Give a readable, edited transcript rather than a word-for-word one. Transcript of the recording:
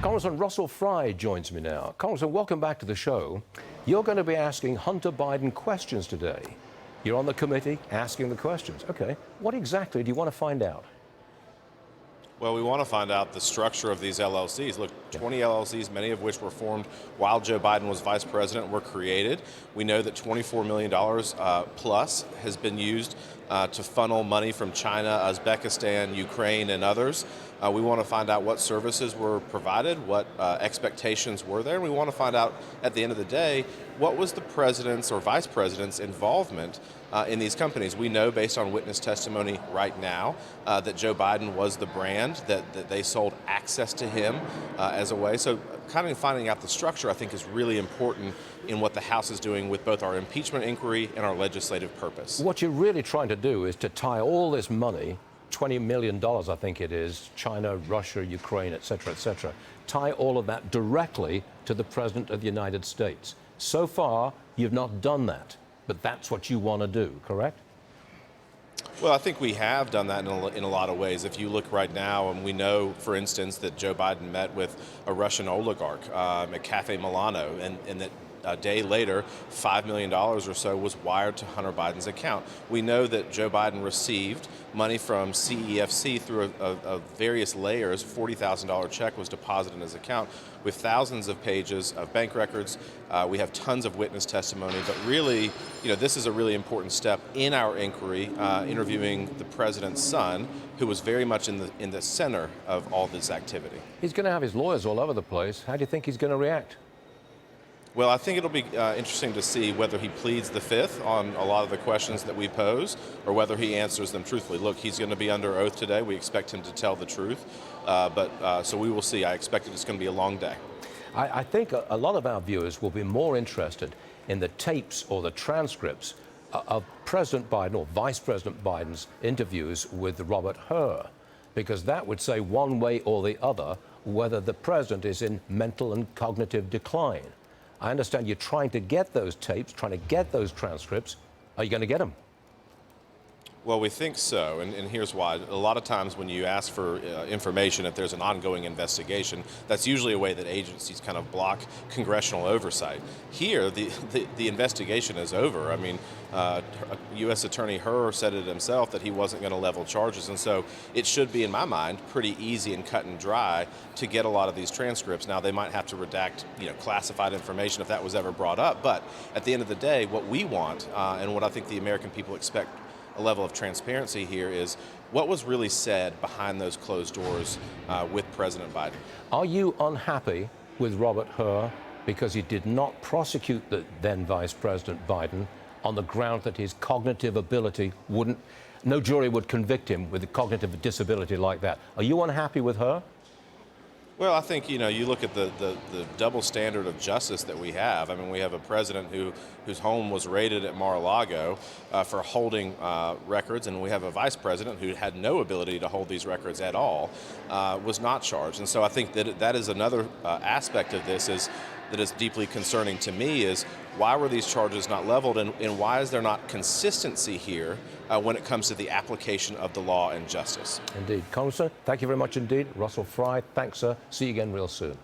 Congressman Russell Fry joins me now. Congressman, welcome back to the show. You're going to be asking Hunter Biden questions today. You're on the committee asking the questions. Okay, what exactly do you want to find out? Well, we want to find out the structure of these LLCs. Look, 20 LLCs, many of which were formed while Joe Biden was vice president, were created. We know that $24 million plus has been used to funnel money from China, Uzbekistan, Ukraine, and others. We want to find out what services were provided, what expectations were there, and we want to find out, at the end of the day, what was the president's or vice president's involvement in these companies. We know, based on witness testimony right now, that Joe Biden was the brand, that they sold access to him as a way. So kind of finding out the structure, I think, is really important in what the House is doing with both our impeachment inquiry and our legislative purpose. What you're really trying to do is to tie all this money, $20 million, I think it is, China, Russia, Ukraine, et cetera, tie all of that directly to the President of the United States. So far, you've not done that, but that's what you want to do, correct? Well, I think we have done that in a lot of ways. If you look right now, and we know, for instance, that Joe Biden met with a Russian oligarch at Cafe Milano, and that a day later, $5 million or so was wired to Hunter Biden's account. We know that Joe Biden received money from CEFC through a various layers. $40,000 check was deposited in his account with thousands of pages of bank records. We have tons of witness testimony, but really, this is a really important step in our inquiry, interviewing the president's son, who was very much in the center of all this activity. He's going to have his lawyers all over the place. How do you think he's going to react? Well, I think it'll be interesting to see whether he pleads the fifth on a lot of the questions that we pose, or whether he answers them truthfully. Look, he's going to be under oath today. We expect him to tell the truth, so we will see. I expect it's going to be a long day. I think a lot of our viewers will be more interested in the tapes or the transcripts of President Biden or Vice President Biden's interviews with Robert Hur, because that would say one way or the other whether the president is in mental and cognitive decline. I understand you're trying to get those tapes, trying to get those transcripts. Are you going to get them? Well, we think so, and here's why. A lot of times when you ask for information, if there's an ongoing investigation, that's usually a way that agencies kind of block congressional oversight. Here, the investigation is over. I mean, U.S. Attorney Hur said it himself that he wasn't going to level charges, and so it should be, in my mind, pretty easy and cut and dry to get a lot of these transcripts. Now, they might have to redact, classified information if that was ever brought up, but at the end of the day, what we want, and what I think the American people expect a level of transparency here, is what was really said behind those closed doors with President Biden. Are you unhappy with Robert Hur because he did not prosecute the then Vice President Biden on the ground that his cognitive ability no jury would convict him with a cognitive disability like that? Are you unhappy with Hur? Well, I think, you look at the double standard of justice that we have. I mean, we have a president whose home was raided at Mar-a-Lago for holding records, and we have a vice president who had no ability to hold these records at all, was not charged. And so I think that is another aspect of this that is deeply concerning to me, is why were these charges not leveled, and why is there not consistency here when it comes to the application of the law and justice? Indeed. Congressman, thank you very much indeed. Russell Fry, thanks, sir. See you again real soon.